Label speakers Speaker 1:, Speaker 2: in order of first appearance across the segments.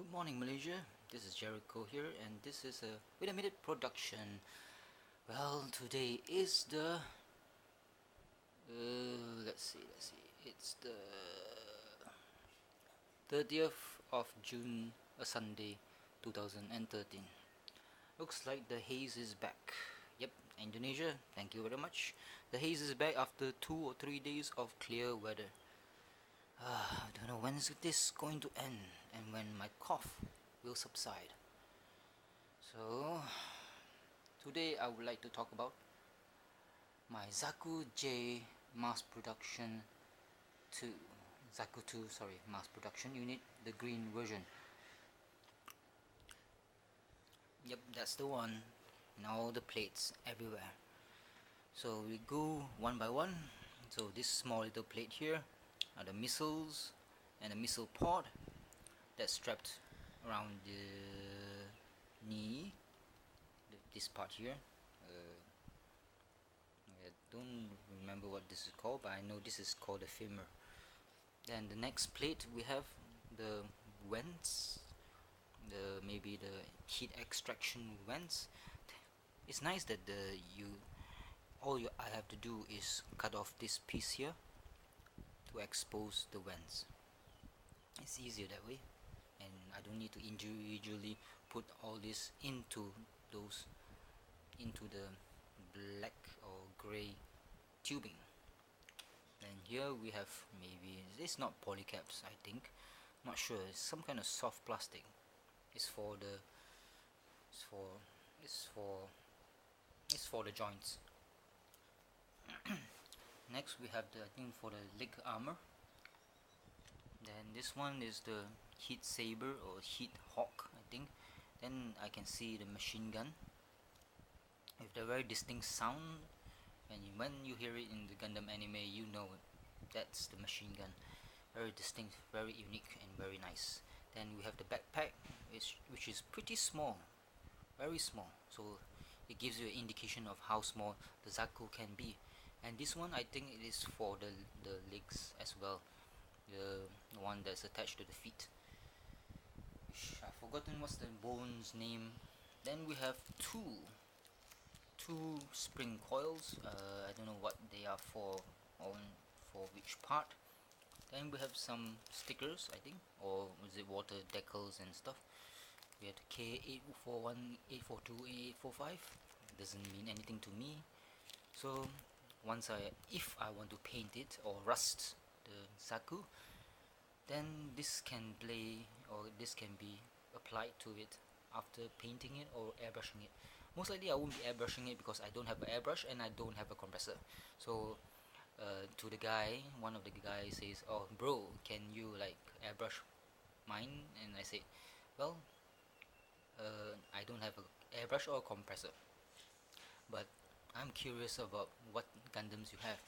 Speaker 1: Good morning, Malaysia. This is Gerryko here, and this is a Wait a Minute production. Well, today is the let's see. It's the 30th of June, a Sunday, 2013. Looks like the haze is back. Yep, Indonesia. Thank you very much. The haze is back after 2 or 3 days of clear weather. I don't know when is this going to end and when my cough will subside. So, today I would like to talk about my Zaku J mass production 2. Zaku 2, sorry, mass production unit, the green version. Yep, that's the one. And all the plates everywhere. So we go one by one. So this small little plate here are the missiles and the missile pod that's strapped around the knee, this part here. I don't remember what this is called, but I know this is called the femur. Then the next plate we have the vents, maybe the heat extraction vents. It's nice that I have to do is cut off this piece here to expose the vents. It's easier that way, and I don't need to individually put all this into the black or gray tubing. And here we have, maybe it's not polycaps, I think, not sure, it's some kind of soft plastic. It's for the joints. Next we have the, I think, for the leg armor. Then this one is the heat saber or heat hawk, I think. Then I can see the machine gun with the very distinct sound, and when you hear it in the Gundam anime, you know that's the machine gun. Very distinct, very unique, and very nice. Then we have the backpack, which is pretty small, very small, so it gives you an indication of how small the Zaku can be. And this one, I think it is for the legs as well, the one that's attached to the feet. I've forgotten what's the bone's name. Then we have two spring coils. I don't know what they are for, for which part. Then we have some stickers, I think, or was it water decals and stuff. We have the K841, 842, 845. Doesn't mean anything to me. So if I want to paint it or rust the Zaku, then this can be applied to it after painting it or airbrushing it. Most likely I won't be airbrushing it because I don't have an airbrush and I don't have a compressor. So to the guy, one of the guys says, "Oh bro, can you like airbrush mine?" And I said, well, I don't have an airbrush or a compressor, but I'm curious about what Gundams you have.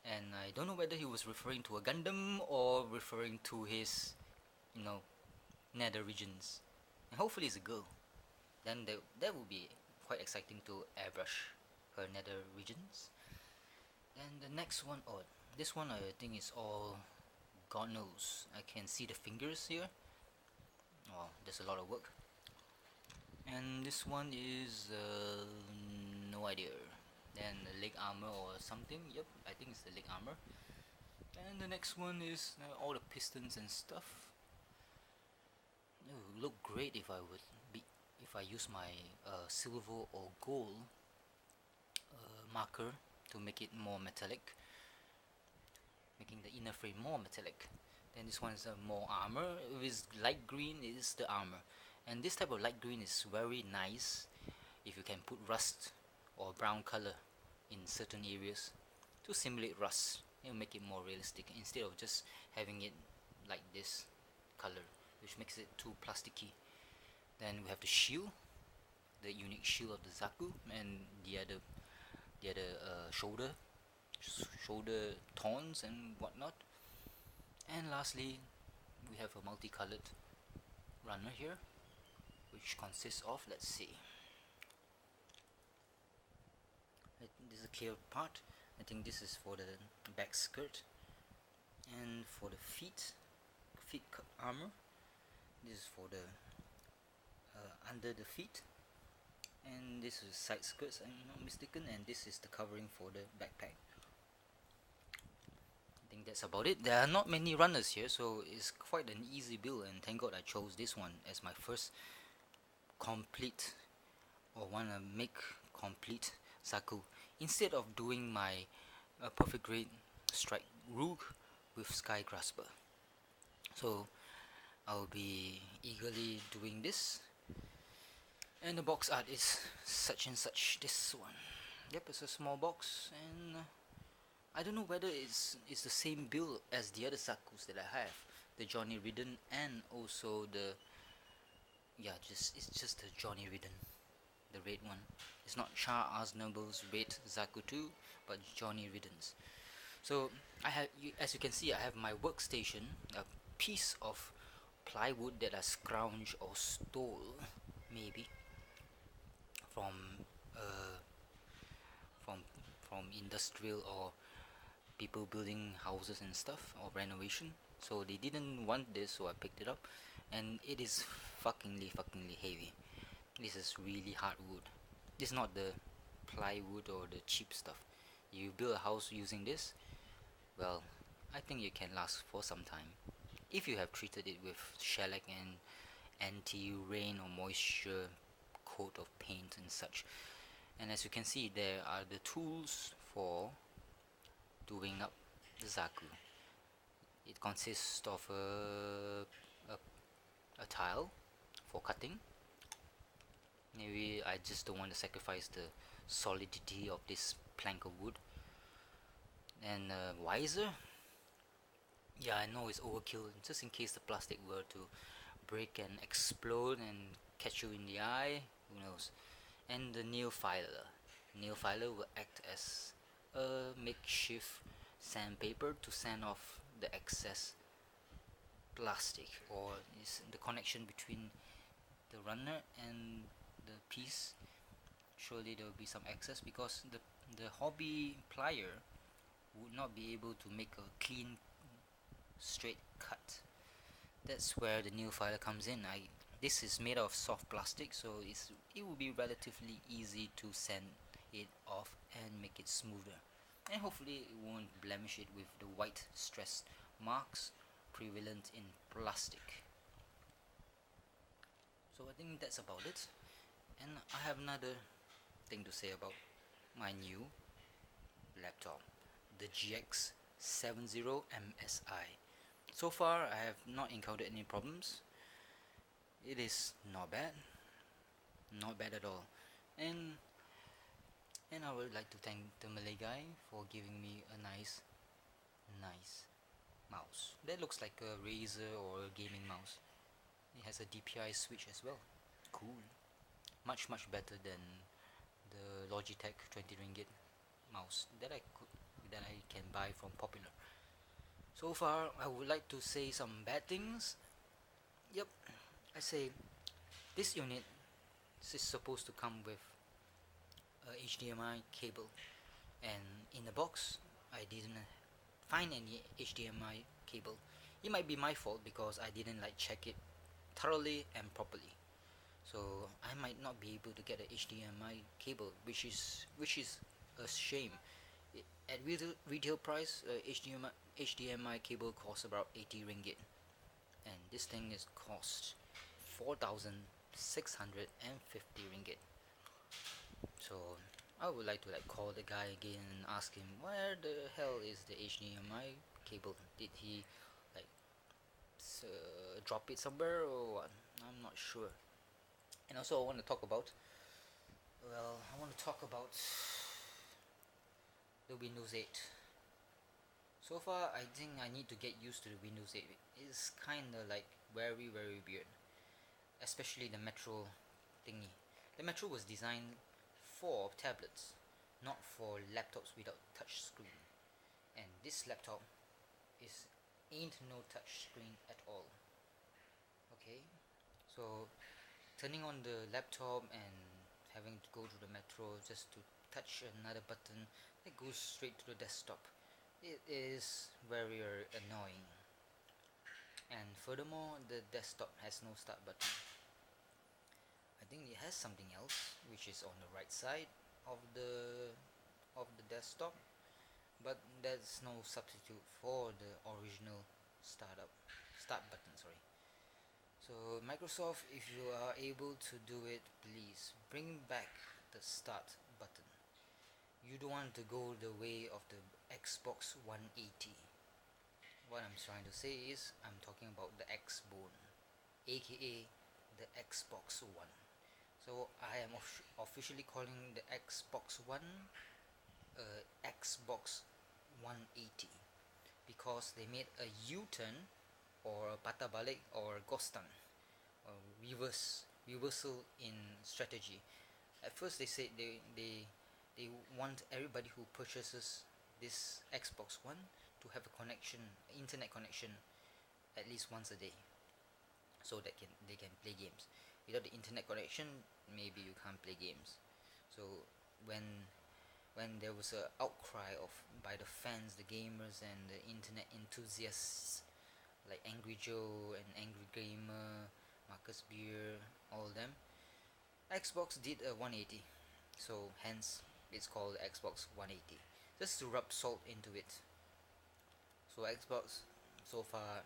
Speaker 1: And I don't know whether he was referring to a Gundam or referring to his, nether regions. And hopefully it's a girl. Then that would be quite exciting to airbrush her nether regions. Then the next one, this one I think is all, God knows. I can see the fingers here. Oh, there's a lot of work. And this one is no idea. Then the leg armor or something. Yep, I think it's the leg armor. And the next one is all the pistons and stuff. It would look great if I use my silver or gold marker to make it more metallic, making the inner frame more metallic. Then this one is more armor. With light green is the armor, and this type of light green is very nice if you can put rust or brown color in certain areas to simulate rust. It'll make it more realistic instead of just having it like this color, which makes it too plasticky. Then we have the shield, the unique shield of the Zaku, and the other shoulder thorns and whatnot. And lastly, we have a multicolored runner here, which consists of, let's see, this is a clear part. I think this is for the back skirt, and for the feet armor, this is for the under the feet, and this is side skirts, I'm not mistaken, and this is the covering for the backpack. I think that's about it. There are not many runners here, so it's quite an easy build, and thank God I chose this one as my first complete, or wanna make complete Zaku, instead of doing my perfect grade strike rook with Sky Grasper. So I'll be eagerly doing this, and the box art is such and such. This one, yep, it's a small box, and I don't know whether it's the same build as the other Zakus that I have, the Johnny Ridden, and also the it's just the Johnny Ridden, the red one. It's not Shah Aznable's red Zaku 2, but Johnny Ridden's. So I have, as you can see, I have my workstation, a piece of plywood that I scrounged or stole, maybe, from uh, from from industrial or people building houses and stuff, or renovation. So they didn't want this, so I picked it up, and it is fuckingly heavy. This is really hard wood. This is not the plywood or the cheap stuff. You build a house using this, well, I think you can last for some time if you have treated it with shellac and anti-rain or moisture coat of paint and such. And as you can see, there are the tools for doing up the Zaku. It consists of a tile for cutting. Maybe I just don't want to sacrifice the solidity of this plank of wood. And a visor. Yeah, I know it's overkill, just in case the plastic were to break and explode and catch you in the eye, who knows. And the nail filer. Nail filer will act as a makeshift sandpaper to sand off the excess plastic, or is the connection between the runner and the piece. Surely there will be some excess, because the hobby plier would not be able to make a clean straight cut. That's where the nail filer comes in. This is made of soft plastic, so it will be relatively easy to sand it off and make it smoother, and hopefully it won't blemish it with the white stress marks prevalent in plastic. So I think that's about it, and I have another thing to say about my new laptop, the GX 70 MSI. So far I have not encountered any problems. It is not bad at all, and I would like to thank the Malay guy for giving me a nice mouse that looks like a Razer or a gaming mouse. It has a DPI switch as well. Cool. Much better than the Logitech 20 ringgit mouse that I can buy from Popular. So far I would like to say some bad things. Yep, I say this unit is supposed to come with a HDMI cable, and in the box I didn't find any HDMI cable. It might be my fault because I didn't check it thoroughly and properly, so I might not be able to get a HDMI cable, which is a shame. At retail price, HDMI cable costs about 80 ringgit, and this thing is cost 4,650 ringgit. So I would like to call the guy again and ask him, where the hell is the HDMI cable? Did he drop it somewhere or what? I'm not sure. And also I want to talk about the Windows 8. So far I think I need to get used to the Windows 8. It's kinda very weird, especially the Metro thingy. The Metro was designed for tablets, not for laptops without touch screen, and this laptop ain't no touch screen at all. Okay, so turning on the laptop and having to go to the Metro just to touch another button that goes straight to the desktop, it is very annoying. And furthermore, the desktop has no start button. I think it has something else, which is on the right side of the desktop, but there's no substitute for the original start button. Sorry. So Microsoft, if you are able to do it, please bring back the start button. You don't want to go the way of the Xbox 180. What I'm trying to say is, I'm talking about the X-Bone, aka the Xbox One. So I am officially calling the Xbox One Xbox 180 because they made a U-turn or a patah balik or ghostan or reversal in strategy. At first they said they want everybody who purchases this Xbox One to have a connection, internet connection, at least once a day, so that they can play games. Without the internet connection, maybe you can't play games. So when there was a outcry of by the fans, the gamers, and the internet enthusiasts like Angry Joe and Angry Gamer, Marcus Beer, all of them, Xbox did a 180. So hence it's called Xbox 180. Just to rub salt into it. So Xbox, so far,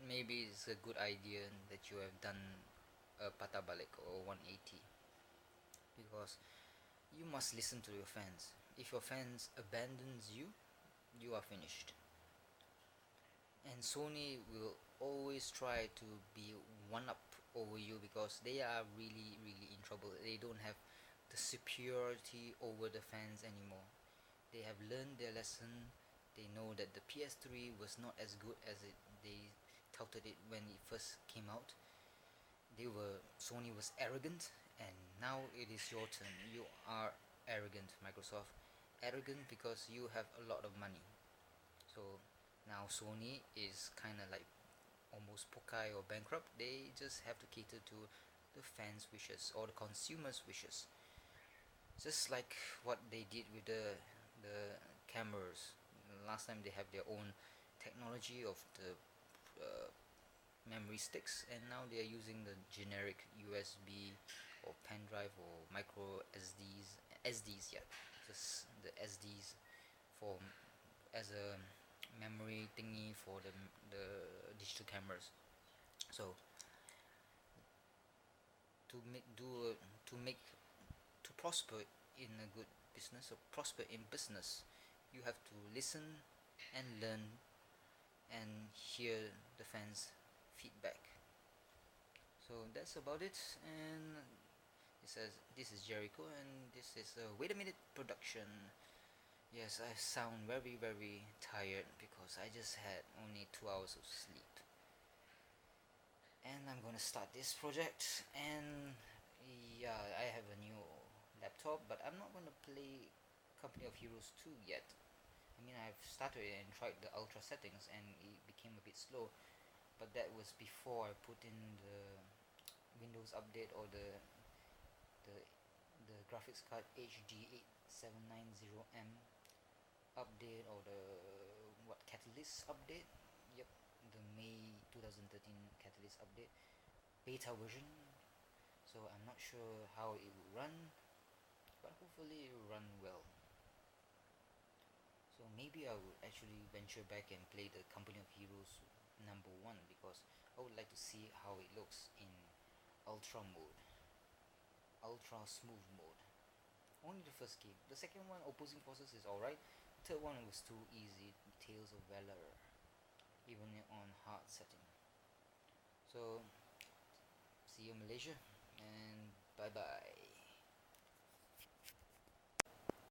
Speaker 1: maybe it's a good idea that you have done a patah balik or 180, because you must listen to your fans. If your fans abandons you, you are finished. And Sony will always try to be one up over you because they are really in trouble. They don't have the superiority over the fans anymore. They have learned their lesson. They know that the PS3 was not as good as they touted it when it first came out. Sony was arrogant, and now it is your turn. You are arrogant, Microsoft. Arrogant because you have a lot of money. So now Sony is kind of like almost pokai or bankrupt. They just have to cater to the fans' wishes or the consumers' wishes. Just like what they did with the cameras. Last time they have their own technology of the memory sticks, and now they are using the generic USB or pen drive or micro SDs, yeah, just the SDs for as a memory thingy for the digital cameras. So to make to prosper in a good business or prosper in business, you have to listen and learn and hear the fans' feedback. So that's about it, and it says this is Gerryko, and this is a Wait a Minute production. Yes, I sound very tired because I just had only 2 hours of sleep. And I'm gonna start this project, and yeah, I have a new laptop, but I'm not gonna play Company of Heroes 2 yet. I mean, I've started it and tried the ultra settings, and it became a bit slow, but that was before I put in the Windows update or the graphics card HD8790M update, or the Catalyst update. Yep, the May 2013 Catalyst update beta version. So I'm not sure how it will run, but hopefully it will run well. So maybe I would actually venture back and play the Company of Heroes number 1, because I would like to see how it looks in ultra mode, ultra smooth mode. Only the first game. The second one, Opposing Forces, is alright. The third one was too easy. Tales of Valor, even on hard setting. So see you, Malaysia, and bye bye.